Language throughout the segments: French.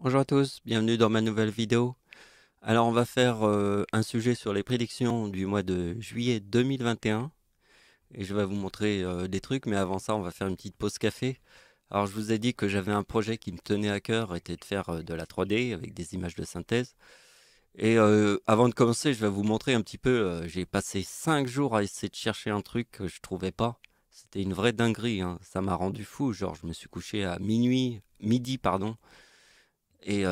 Bonjour à tous, bienvenue dans ma nouvelle vidéo. Alors on va faire un sujet sur les prédictions du mois de juillet 2021 et je vais vous montrer des trucs, mais avant ça on va faire une petite pause café. Alors je vous ai dit que j'avais un projet qui me tenait à cœur, était de faire de la 3D avec des images de synthèse. Et avant de commencer, je vais vous montrer un petit peu, j'ai passé 5 jours à essayer de chercher un truc que je trouvais pas. C'était une vraie dinguerie, hein. Ça m'a rendu fou, genre je me suis couché à midi pardon, et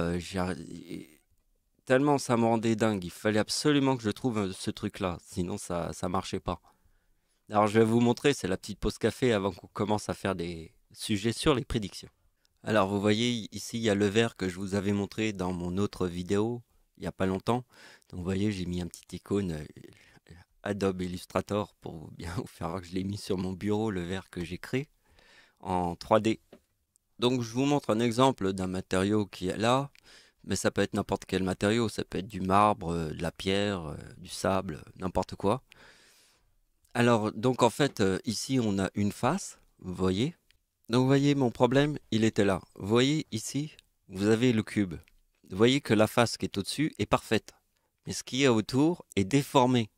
tellement ça me rendait dingue, il fallait absolument que je trouve ce truc-là, sinon ça marchait pas. Alors je vais vous montrer, c'est la petite pause café avant qu'on commence à faire des sujets sur les prédictions. Alors vous voyez ici il y a le verre que je vous avais montré dans mon autre vidéo il y a pas longtemps. Donc vous voyez j'ai mis un petit icône Adobe Illustrator pour bien vous faire voir que je l'ai mis sur mon bureau, le verre que j'ai créé en 3D. Donc je vous montre un exemple d'un matériau qui est là. Mais ça peut être n'importe quel matériau, ça peut être du marbre, de la pierre, du sable, n'importe quoi. Alors, donc en fait, ici on a une face, vous voyez. Donc vous voyez, mon problème, il était là. Vous voyez ici, vous avez le cube. Vous voyez que la face qui est au-dessus est parfaite. Mais ce qui est autour est déformé.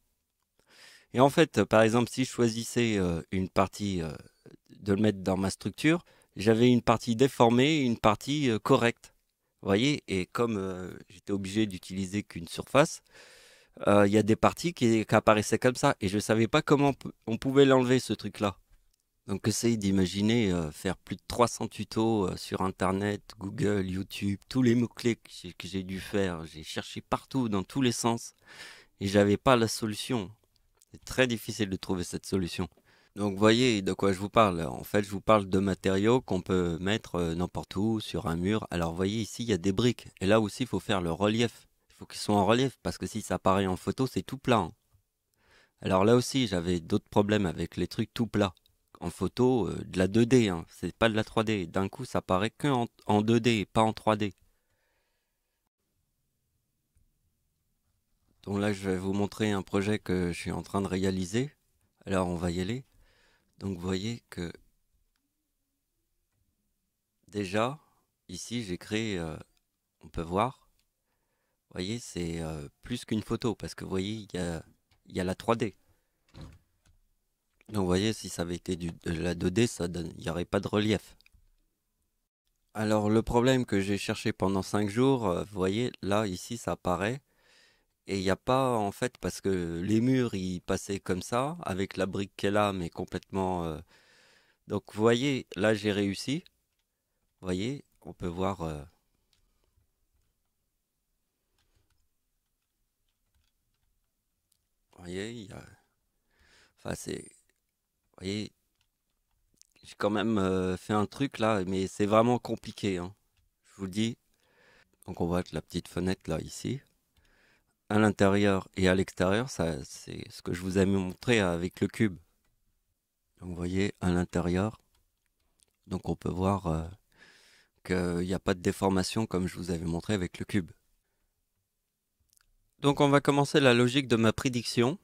Et en fait, par exemple, si je choisissais une partie de le mettre dans ma structure, j'avais une partie déformée et une partie correcte. Vous voyez, et comme j'étais obligé d'utiliser qu'une surface, il y a des parties qui apparaissaient comme ça, et je ne savais pas comment on pouvait l'enlever ce truc-là. Donc essayez d'imaginer faire plus de 300 tutos sur Internet, Google, YouTube, tous les mots-clés que j'ai dû faire. J'ai cherché partout, dans tous les sens, et j'avais pas la solution. C'est très difficile de trouver cette solution. Donc vous voyez de quoi je vous parle. En fait, je vous parle de matériaux qu'on peut mettre n'importe où, sur un mur. Alors vous voyez ici, il y a des briques. Et là aussi, il faut faire le relief. Il faut qu'ils soient en relief parce que si ça apparaît en photo, c'est tout plat, hein. Alors là aussi, j'avais d'autres problèmes avec les trucs tout plats. En photo, de la 2D, hein. C'est pas de la 3D. D'un coup, ça paraît en 2D, pas en 3D. Donc là, je vais vous montrer un projet que je suis en train de réaliser. Alors on va y aller. Donc vous voyez que déjà, ici, j'ai créé, on peut voir, vous voyez, c'est plus qu'une photo, parce que vous voyez, il y a la 3D. Donc vous voyez, si ça avait été de la 2D, il n'y aurait pas de relief. Alors le problème que j'ai cherché pendant 5 jours, vous voyez, là, ici, ça apparaît. Et il n'y a pas, en fait, parce que les murs, ils passaient comme ça, avec la brique qu'elle a, mais complètement... Donc vous voyez, là, j'ai réussi. Vous voyez, on peut voir... vous voyez, il y a... Enfin, c'est... Vous voyez, j'ai quand même fait un truc là, mais c'est vraiment compliqué, hein. Je vous le dis. Donc on voit que la petite fenêtre là, ici, à l'intérieur et à l'extérieur, ça, c'est ce que je vous ai montré avec le cube. Donc vous voyez, à l'intérieur, donc on peut voir qu'il n'y a pas de déformation comme je vous avais montré avec le cube. Donc on va commencer la logique de ma prédiction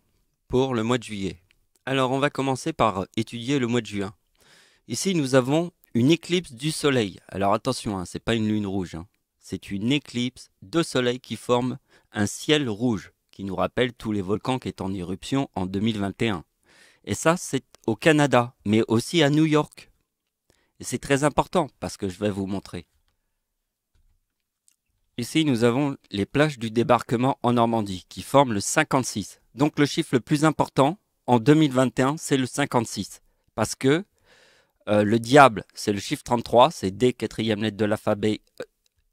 pour le mois de juillet. Alors on va commencer par étudier le mois de juin. Ici nous avons une éclipse du soleil. Alors attention, hein, c'est pas une lune rouge, hein. C'est une éclipse de soleil qui forme un ciel rouge, qui nous rappelle tous les volcans qui étaient en éruption en 2021. Et ça, c'est au Canada, mais aussi à New York. Et c'est très important parce que je vais vous montrer. Ici, nous avons les plages du débarquement en Normandie qui forment le 56. Donc le chiffre le plus important en 2021, c'est le 56. Parce que le diable, c'est le chiffre 33, c'est D, quatrième lettre de l'alphabet,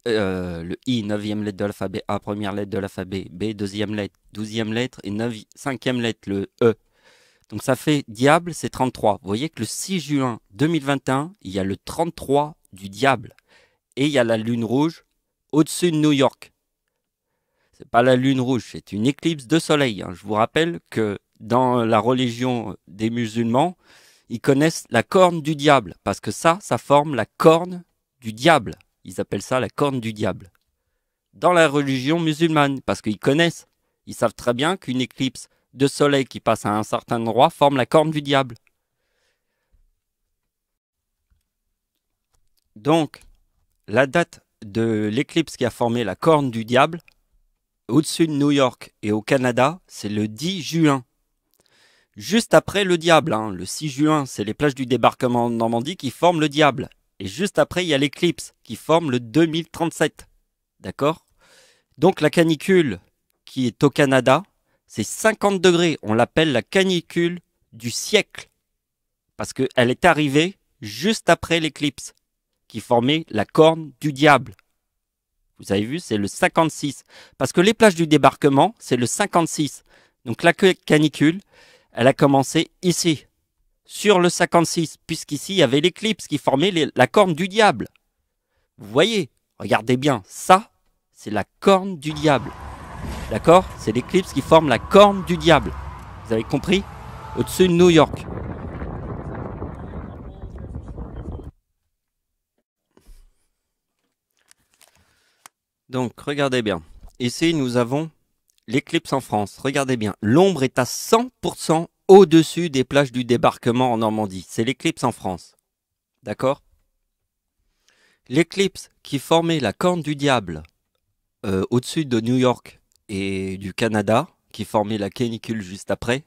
le I, neuvième lettre de l'alphabet, A, première lettre de l'alphabet, B, deuxième lettre, douzième lettre, et cinquième lettre, le E. Donc ça fait diable, c'est 33. Vous voyez que le 6 juin 2021, il y a le 33 du diable. Et il y a la lune rouge au-dessus de New York. C'est pas la lune rouge, c'est une éclipse de soleil, hein. Je vous rappelle que dans la religion des musulmans, ils connaissent la corne du diable, parce que ça forme la corne du diable. Ils appellent ça la corne du diable. Dans la religion musulmane, parce qu'ils connaissent, ils savent très bien qu'une éclipse de soleil qui passe à un certain endroit forme la corne du diable. Donc, la date de l'éclipse qui a formé la corne du diable, au-dessus de New York et au Canada, c'est le 10 juin. Juste après le diable, hein, le 6 juin, c'est les plages du débarquement de Normandie qui forment le diable. Et juste après, il y a l'éclipse qui forme le 2037. D'accord? Donc la canicule qui est au Canada, c'est 50 degrés. On l'appelle la canicule du siècle. Parce qu'elle est arrivée juste après l'éclipse qui formait la corne du diable. Vous avez vu, c'est le 56. Parce que les plages du débarquement, c'est le 56. Donc la canicule, elle a commencé ici, sur le 56, puisqu'ici, il y avait l'éclipse qui formait la corne du diable. Vous voyez, regardez bien, ça, c'est la corne du diable. D'accord? C'est l'éclipse qui forme la corne du diable. Vous avez compris? Au-dessus de New York. Donc, regardez bien. Ici, nous avons l'éclipse en France. Regardez bien. L'ombre est à 100% au-dessus des plages du débarquement en Normandie. C'est l'éclipse en France. D'accord? L'éclipse qui formait la corne du diable au-dessus de New York et du Canada, qui formait la canicule juste après,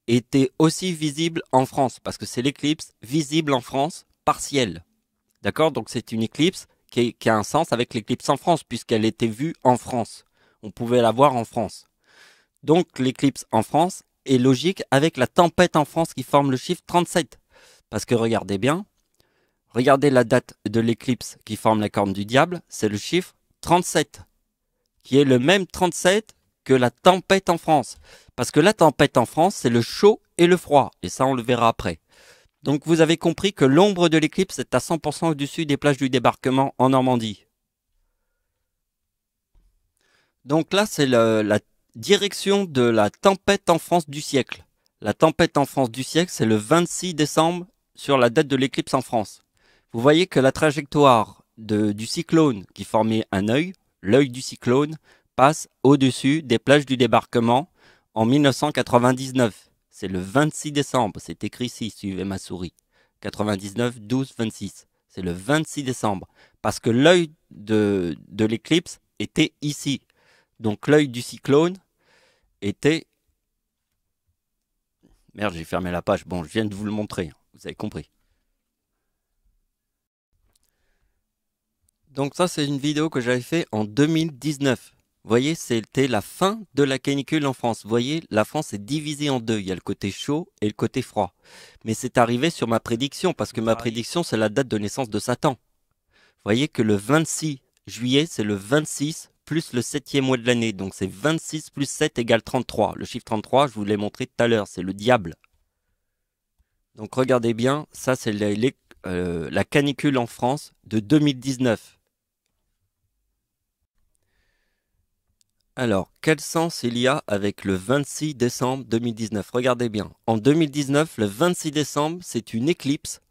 était aussi visible en France. Parce que c'est l'éclipse visible en France partielle. D'accord? Donc c'est une éclipse qui a un sens avec l'éclipse en France, puisqu'elle était vue en France. On pouvait la voir en France. Donc l'éclipse en France est logique avec la tempête en France qui forme le chiffre 37. Parce que regardez bien, regardez la date de l'éclipse qui forme la corne du diable, c'est le chiffre 37, qui est le même 37 que la tempête en France. Parce que la tempête en France, c'est le chaud et le froid, et ça on le verra après. Donc vous avez compris que l'ombre de l'éclipse est à 100% au-dessus des plages du débarquement en Normandie. Donc là, c'est la direction de la tempête en France du siècle. La tempête en France du siècle, c'est le 26 décembre sur la date de l'éclipse en France. Vous voyez que la trajectoire du cyclone qui formait un œil, l'œil du cyclone, passe au-dessus des plages du débarquement en 1999. C'est le 26 décembre, c'est écrit ici, suivez ma souris. 99, 12, 26. C'est le 26 décembre. Parce que l'œil de l'éclipse était ici. Donc l'œil du cyclone était... Merde, j'ai fermé la page. Bon, je viens de vous le montrer. Vous avez compris. Donc ça, c'est une vidéo que j'avais fait en 2019. Vous voyez, c'était la fin de la canicule en France. Vous voyez, la France est divisée en deux. Il y a le côté chaud et le côté froid. Mais c'est arrivé sur ma prédiction, parce que ma prédiction, c'est la date de naissance de Satan. Vous voyez que le 26 juillet, c'est le 26 plus le 7e mois de l'année. Donc c'est 26 plus 7 égale 33. Le chiffre 33, je vous l'ai montré tout à l'heure, c'est le diable. Donc regardez bien, ça c'est la canicule en France de 2019. Alors, quel sens il y a avec le 26 décembre 2019? Regardez bien. En 2019, le 26 décembre, c'est une éclipse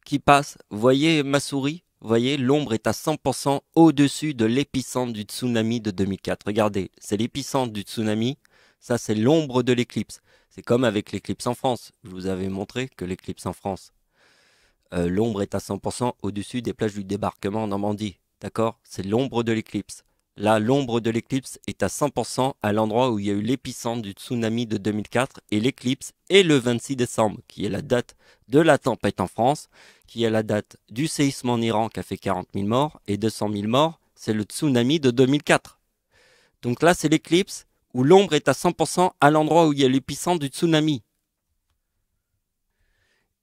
qui passe. Vous voyez ma souris? Vous voyez, l'ombre est à 100% au-dessus de l'épicentre du tsunami de 2004. Regardez, c'est l'épicentre du tsunami. Ça, c'est l'ombre de l'éclipse. C'est comme avec l'éclipse en France. Je vous avais montré que l'éclipse en France, l'ombre est à 100% au-dessus des plages du débarquement en Normandie. D'accord? C'est l'ombre de l'éclipse. Là, l'ombre de l'éclipse est à 100% à l'endroit où il y a eu l'épicentre du tsunami de 2004 et l'éclipse est le 26 décembre, qui est la date de la tempête en France, qui est la date du séisme en Iran qui a fait 40 000 morts et 200 000 morts, c'est le tsunami de 2004. Donc là, c'est l'éclipse où l'ombre est à 100% à l'endroit où il y a l'épicentre du tsunami.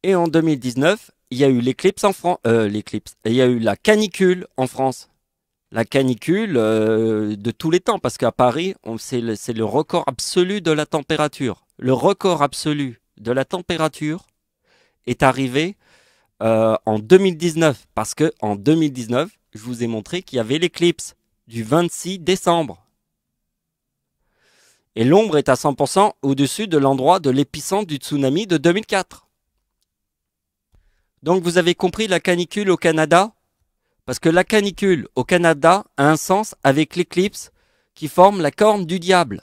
Et en 2019, il y a eu l'éclipse en France, il y a eu la canicule en France. La canicule de tous les temps, parce qu'à Paris, c'est le record absolu de la température. Le record absolu de la température est arrivé en 2019, parce que en 2019, je vous ai montré qu'il y avait l'éclipse du 26 décembre. Et l'ombre est à 100% au-dessus de l'endroit de l'épicentre du tsunami de 2004. Donc vous avez compris la canicule au Canada? Parce que la canicule au Canada a un sens avec l'éclipse qui forme la corne du diable.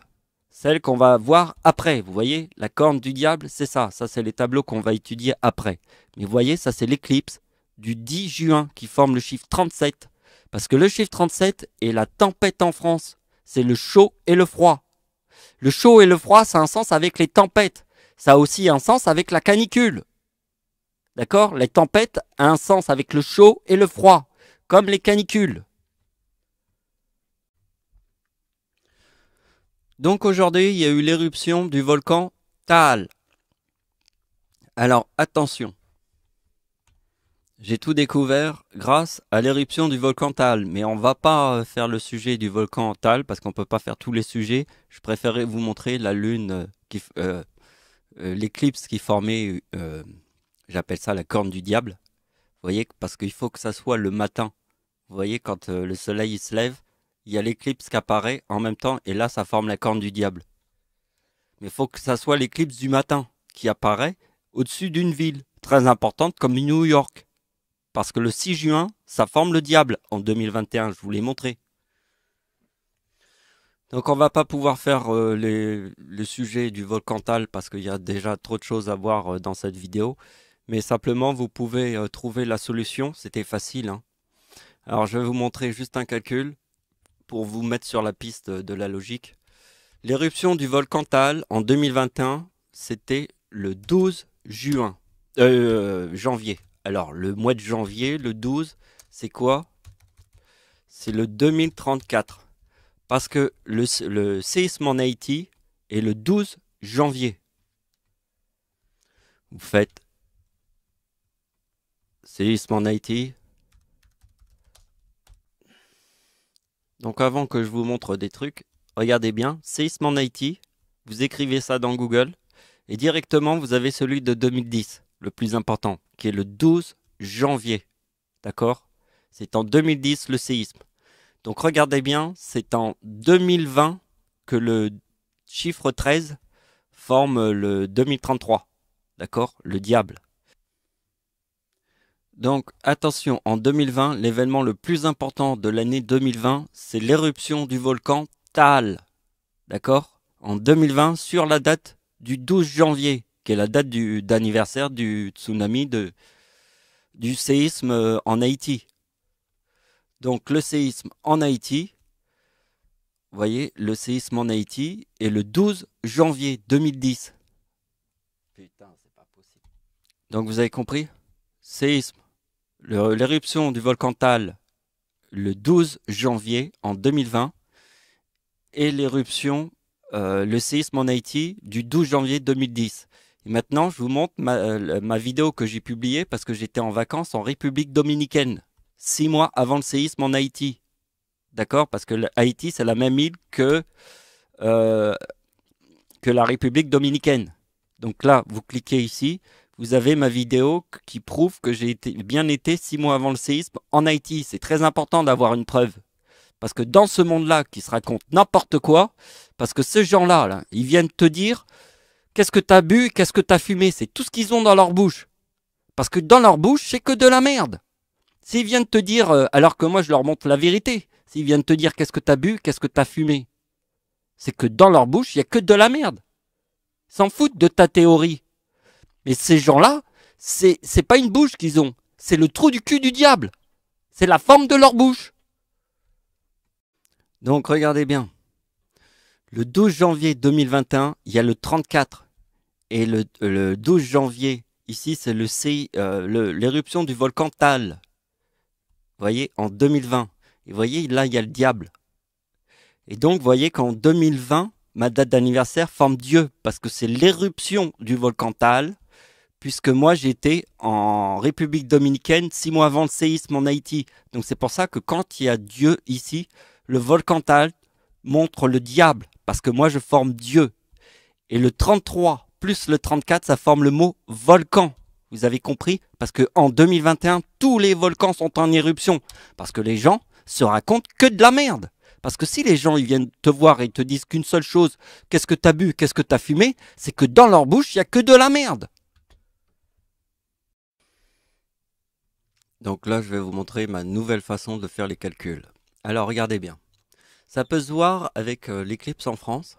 Celle qu'on va voir après. Vous voyez, la corne du diable, c'est ça. Ça, c'est les tableaux qu'on va étudier après. Mais vous voyez, ça, c'est l'éclipse du 10 juin qui forme le chiffre 37. Parce que le chiffre 37 est la tempête en France. C'est le chaud et le froid. Le chaud et le froid, ça a un sens avec les tempêtes. Ça a aussi un sens avec la canicule. D'accord? Les tempêtes ont un sens avec le chaud et le froid, comme les canicules. Donc aujourd'hui, il y a eu l'éruption du volcan Taal. Alors attention, j'ai tout découvert grâce à l'éruption du volcan Taal, mais on va pas faire le sujet du volcan Taal parce qu'on peut pas faire tous les sujets. Je préférais vous montrer la lune, l'éclipse qui formait, j'appelle ça la corne du diable. Vous voyez, parce qu'il faut que ça soit le matin. Vous voyez, quand le soleil se lève, il y a l'éclipse qui apparaît en même temps, et là, ça forme la corne du diable. Mais il faut que ça soit l'éclipse du matin qui apparaît au-dessus d'une ville très importante comme New York. Parce que le 6 juin, ça forme le diable en 2021, je vous l'ai montré. Donc on va pas pouvoir faire le sujet du volcan Taal parce qu'il y a déjà trop de choses à voir dans cette vidéo. Mais simplement, vous pouvez trouver la solution, c'était facile, hein. Alors je vais vous montrer juste un calcul pour vous mettre sur la piste de la logique. L'éruption du volcan Taal en 2021, c'était le 12 janvier. Alors le mois de janvier, le 12, c'est quoi? C'est le 2034. Parce que le séisme en Haïti est le 12 janvier. Vous faites séisme en Haïti. Donc avant que je vous montre des trucs, regardez bien, séisme en Haïti, vous écrivez ça dans Google, et directement vous avez celui de 2010, le plus important, qui est le 12 janvier. D'accord? C'est en 2010 le séisme. Donc regardez bien, c'est en 2020 que le chiffre 13 forme le 2033. D'accord? Le diable. Donc attention, en 2020, l'événement le plus important de l'année 2020, c'est l'éruption du volcan Taal. D'accord? En 2020, sur la date du 12 janvier, qui est la date d'anniversaire du tsunami du séisme en Haïti. Donc le séisme en Haïti, vous voyez, le séisme en Haïti est le 12 janvier 2010. Putain, c'est pas possible. Donc vous avez compris? Séisme. L'éruption du volcan Taal le 12 janvier en 2020 et l'éruption, le séisme en Haïti du 12 janvier 2010. Et maintenant, je vous montre ma vidéo que j'ai publiée parce que j'étais en vacances en République dominicaine, 6 mois avant le séisme en Haïti. D'accord? Parce que Haïti, c'est la même île que la République dominicaine. Donc là, vous cliquez ici, vous avez ma vidéo qui prouve que j'ai bien été 6 mois avant le séisme en Haïti. C'est très important d'avoir une preuve. Parce que dans ce monde-là, qui se raconte n'importe quoi, parce que ces gens-là, là, ils viennent te dire qu'est-ce que tu as bu, qu'est-ce que tu as fumé. C'est tout ce qu'ils ont dans leur bouche. Parce que dans leur bouche, c'est que de la merde. S'ils viennent te dire, alors que moi je leur montre la vérité, s'ils viennent te dire qu'est-ce que tu as bu, qu'est-ce que tu as fumé, c'est que dans leur bouche, il n'y a que de la merde. Ils s'en foutent de ta théorie. Mais ces gens-là, c'est pas une bouche qu'ils ont. C'est le trou du cul du diable. C'est la forme de leur bouche. Donc regardez bien. Le 12 janvier 2021, il y a le 34. Et le 12 janvier, ici, c'est l'éruption du volcan Taal. Vous voyez, en 2020. Et vous voyez, là, il y a le diable. Et donc, vous voyez qu'en 2020, ma date d'anniversaire forme Dieu. Parce que c'est l'éruption du volcan Taal. Puisque moi, j'étais en République dominicaine 6 mois avant le séisme en Haïti. Donc, c'est pour ça que quand il y a Dieu ici, le volcan Taal montre le diable. Parce que moi, je forme Dieu. Et le 33 plus le 34, ça forme le mot volcan. Vous avez compris? Parce qu'en 2021, tous les volcans sont en éruption. Parce que les gens se racontent que de la merde. Parce que si les gens ils viennent te voir et te disent qu'une seule chose, qu'est-ce que t'as bu, qu'est-ce que t'as fumé, c'est que dans leur bouche, il n'y a que de la merde. Donc là, je vais vous montrer ma nouvelle façon de faire les calculs. Alors, regardez bien. Ça peut se voir avec l'éclipse en France.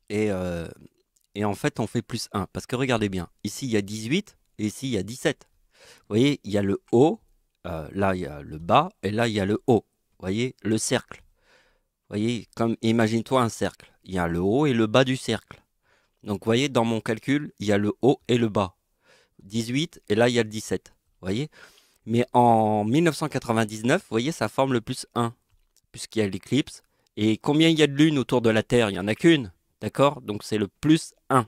Et en fait, on fait plus 1. Parce que regardez bien. Ici, il y a 18 et ici, il y a 17. Vous voyez, il y a le haut, là, il y a le bas et là, il y a le haut. Vous voyez, le cercle. Vous voyez, comme imagine-toi un cercle. Il y a le haut et le bas du cercle. Donc, vous voyez, dans mon calcul, il y a le haut et le bas. 18 et là, il y a le 17. Vous voyez? Mais en 1999, vous voyez, ça forme le plus 1, puisqu'il y a l'éclipse. Et combien il y a de lunes autour de la Terre? Il n'y en a qu'une. D'accord? Donc, c'est le plus 1.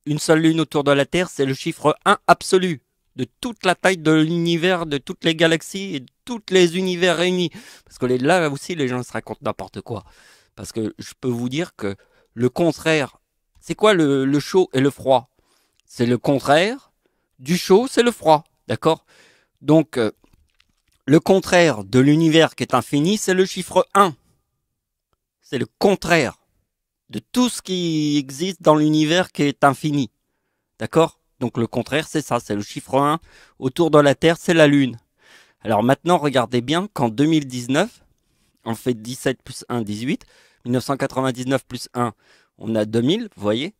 Une seule lune autour de la Terre, c'est le chiffre 1 absolu de toute la taille de l'univers, de toutes les galaxies et de tous les univers réunis. Parce que là aussi, les gens se racontent n'importe quoi. Parce que je peux vous dire que le contraire, c'est quoi le chaud et le froid? C'est le contraire du chaud, c'est le froid. D'accord? Donc, le contraire de l'univers qui est infini, c'est le chiffre 1. C'est le contraire de tout ce qui existe dans l'univers qui est infini. D'accord? Donc le contraire, c'est ça, c'est le chiffre 1. Autour de la Terre, c'est la Lune. Alors maintenant, regardez bien qu'en 2019, on fait 17 plus 1, 18. 1999 plus 1, on a 2000, vous voyez?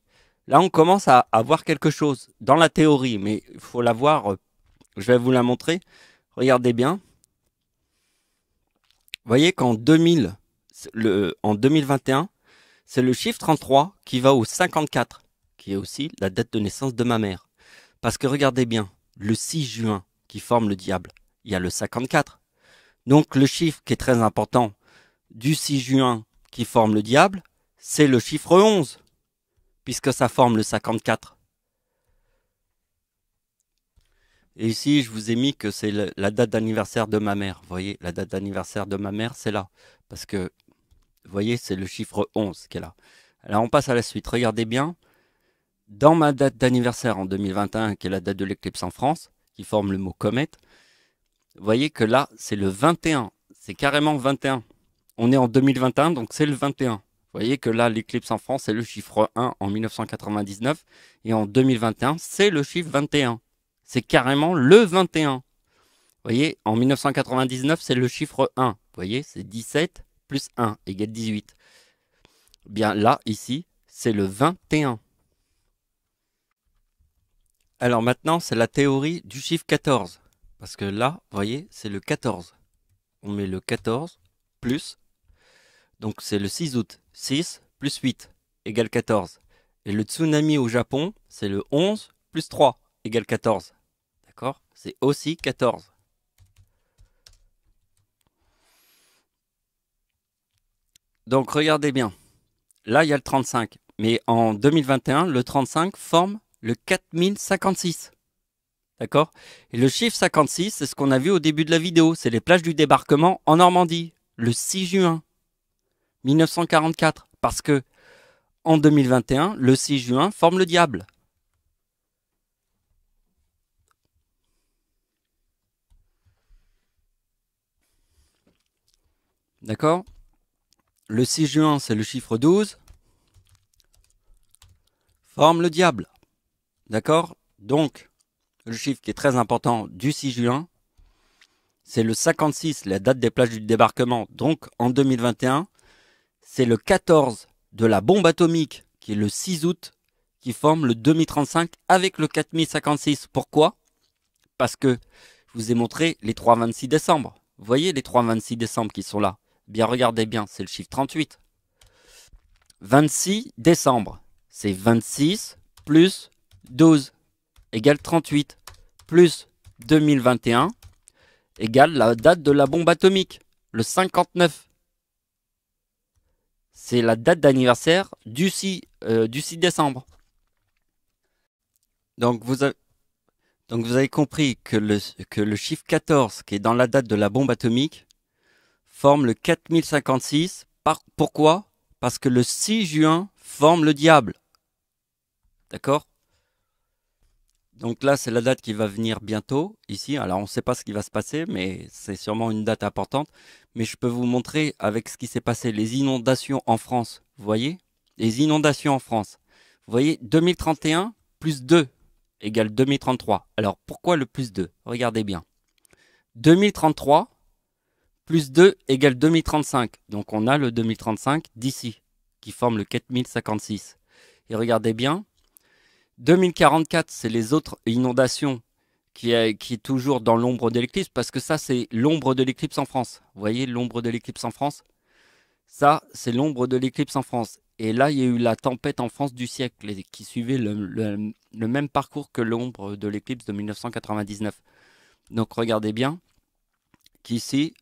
Là, on commence à avoir quelque chose dans la théorie, mais il faut la voir, je vais vous la montrer. Regardez bien. Vous voyez qu'en 2000, en 2021, c'est le chiffre 33 qui va au 54, qui est aussi la date de naissance de ma mère. Parce que regardez bien, le 6 juin qui forme le diable, il y a le 54. Donc le chiffre qui est très important du 6 juin qui forme le diable, c'est le chiffre 11, puisque ça forme le 54. Et ici, je vous ai mis que c'est la date d'anniversaire de ma mère. Vous voyez, la date d'anniversaire de ma mère, c'est là. Parce que, vous voyez, c'est le chiffre 11 qui est là. Alors on passe à la suite. Regardez bien. Dans ma date d'anniversaire en 2021, qui est la date de l'éclipse en France, qui forme le mot comète, vous voyez que là, c'est le 21. C'est carrément 21. On est en 2021, donc c'est le 21. Vous voyez que là, l'éclipse en France, c'est le chiffre 1 en 1999. Et en 2021, c'est le chiffre 21. C'est carrément le 21. Vous voyez, en 1999, c'est le chiffre 1. Vous voyez, c'est 17 plus 1 égale 18. Bien là, ici, c'est le 21. Alors maintenant, c'est la théorie du chiffre 14. Parce que là, vous voyez, c'est le 14. On met le 14 plus, donc c'est le 6 août. 6 plus 8 égale 14. Et le tsunami au Japon, c'est le 11 plus 3 égale 14. D'accord? C'est aussi 14. Donc regardez bien. Là, il y a le 35. Mais en 2021, le 35 forme le 4056. D'accord? Et le chiffre 56, c'est ce qu'on a vu au début de la vidéo. C'est les plages du débarquement en Normandie, le 6 juin 1944. Parce que en 2021, le 6 juin forme le diable. D'accord? Le 6 juin, c'est le chiffre 12. Forme le diable. D'accord? Donc, le chiffre qui est très important du 6 juin, c'est le 56, la date des plages du débarquement. Donc, en 2021, c'est le 14 de la bombe atomique, qui est le 6 août, qui forme le 2035 avec le 4056. Pourquoi? Parce que je vous ai montré les 3-26 décembre. Vous voyez les 3-26 décembre qui sont là. Bien, regardez bien, c'est le chiffre 38. 26 décembre, c'est 26 plus 12 égale 38 plus 2021 égale la date de la bombe atomique, le 59. C'est la date d'anniversaire du 6 décembre. Donc vous avez compris que le chiffre 14, qui est dans la date de la bombe atomique, forme le 4056. Pourquoi? Parce que le 6 juin forme le diable. D'accord? Donc là, c'est la date qui va venir bientôt, ici. Alors, on ne sait pas ce qui va se passer, mais c'est sûrement une date importante. Mais je peux vous montrer avec ce qui s'est passé, les inondations en France. Vous voyez? Les inondations en France. Vous voyez, 2031 plus 2 égale 2033. Alors, pourquoi le plus 2? Regardez bien. 2033 plus 2 égale 2035. Donc, on a le 2035 d'ici, qui forme le 4056. Et regardez bien. 2044, c'est les autres inondations qui est toujours dans l'ombre de l'éclipse, parce que ça, c'est l'ombre de l'éclipse en France. Vous voyez l'ombre de l'éclipse en France? Ça, c'est l'ombre de l'éclipse en France. Et là, il y a eu la tempête en France du siècle, qui suivait le même parcours que l'ombre de l'éclipse de 1999. Donc regardez bien qu'ici,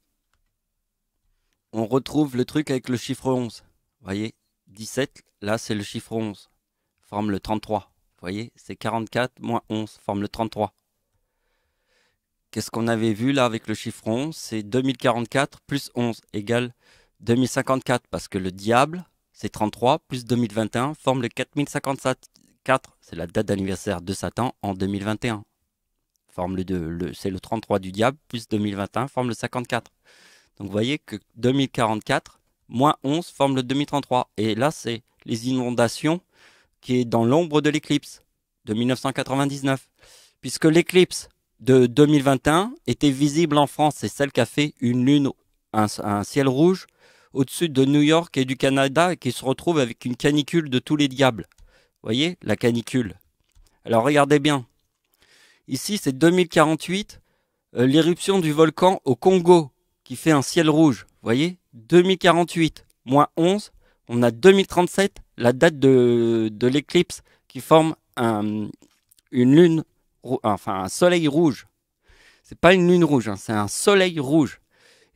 on retrouve le truc avec le chiffre 11. Vous voyez, 17, là, c'est le chiffre 11, forme le 33. Vous voyez, c'est 44 moins 11, forme le 33. Qu'est-ce qu'on avait vu là avec le chiffre 11? C'est 2044 plus 11 égale 2054, parce que le diable, c'est 33, plus 2021, forme le 4054. C'est la date d'anniversaire de Satan en 2021. Forme c'est le 33 du diable, plus 2021, forme le 54. Donc vous voyez que 2044, moins 11, forme le 2033. Et là, c'est les inondations qui est dans l'ombre de l'éclipse de 1999. Puisque l'éclipse de 2021 était visible en France. C'est celle qui a fait une lune, un ciel rouge au-dessus de New York et du Canada, et qui se retrouve avec une canicule de tous les diables. Vous voyez, la canicule. Alors regardez bien. Ici, c'est 2048, l'éruption du volcan au Congo, qui fait un ciel rouge. Vous voyez, 2048, moins 11, on a 2037, la date de l'éclipse, qui forme une lune, enfin un soleil rouge. C'est pas une lune rouge, hein, c'est un soleil rouge.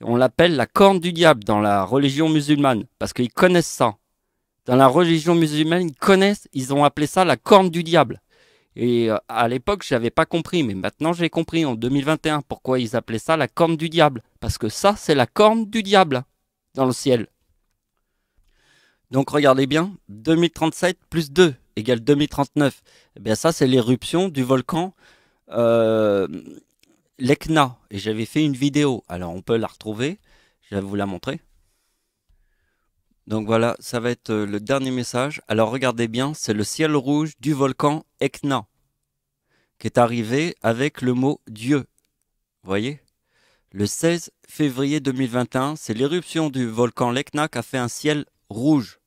On l'appelle la corne du diable dans la religion musulmane, parce qu'ils connaissent ça. Dans la religion musulmane, ils ont appelé ça la corne du diable. Et à l'époque, je n'avais pas compris, mais maintenant j'ai compris en 2021 pourquoi ils appelaient ça la corne du diable. Parce que ça, c'est la corne du diable dans le ciel. Donc regardez bien, 2037 plus 2 égale 2039. Eh bien ça, c'est l'éruption du volcan l'Etna, et j'avais fait une vidéo, alors on peut la retrouver, je vais vous la montrer. Donc voilà, ça va être le dernier message. Alors regardez bien, c'est le ciel rouge du volcan Etna qui est arrivé avec le mot Dieu. Vous voyez? Le 16 février 2021, c'est l'éruption du volcan l'Etna qui a fait un ciel rouge,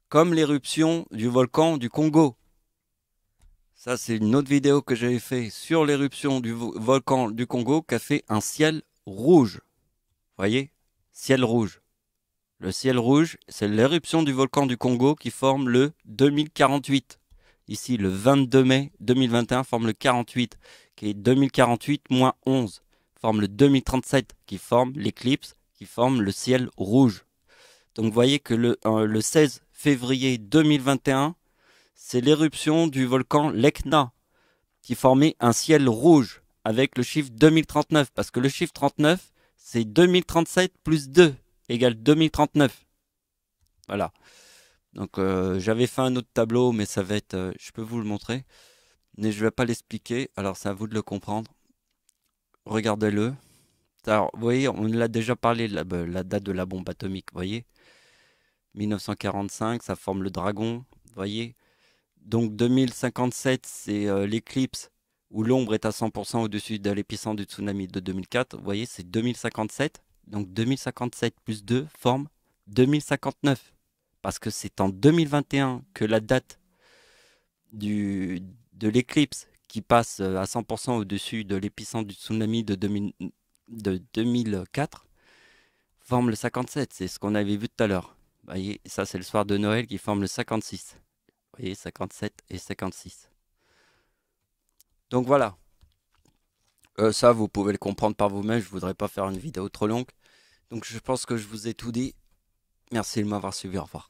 comme l'éruption du volcan du Congo. Ça, c'est une autre vidéo que j'avais fait sur l'éruption du volcan du Congo qui a fait un ciel rouge. Vous voyez? Ciel rouge. Le ciel rouge, c'est l'éruption du volcan du Congo qui forme le 2048. Ici, le 22 mai 2021 forme le 48, qui est 2048 moins 11, forme le 2037, qui forme l'éclipse, qui forme le ciel rouge. Donc vous voyez que le 16 février 2021, c'est l'éruption du volcan l'Etna qui formait un ciel rouge avec le chiffre 2039, parce que le chiffre 39, c'est 2037 plus 2 égale 2039. Voilà. Donc j'avais fait un autre tableau, mais ça va être... je peux vous le montrer, mais je ne vais pas l'expliquer, alors c'est à vous de le comprendre. Regardez-le. Alors, vous voyez, on l'a déjà parlé, la date de la bombe atomique, vous voyez. 1945, ça forme le dragon, vous voyez. Donc 2057, c'est l'éclipse où l'ombre est à 100% au-dessus de l'épicentre du tsunami de 2004. Vous voyez, c'est 2057. Donc 2057 plus 2 forme 2059. Parce que c'est en 2021 que la date de l'éclipse qui passe à 100% au-dessus de l'épicentre du tsunami de 2004 forme le 57. C'est ce qu'on avait vu tout à l'heure. Vous voyez, ça c'est le soir de Noël qui forme le 56. Vous voyez, 57 et 56. Donc voilà. Ça, vous pouvez le comprendre par vous-même. Je ne voudrais pas faire une vidéo trop longue. Donc je pense que je vous ai tout dit. Merci de m'avoir suivi. Au revoir.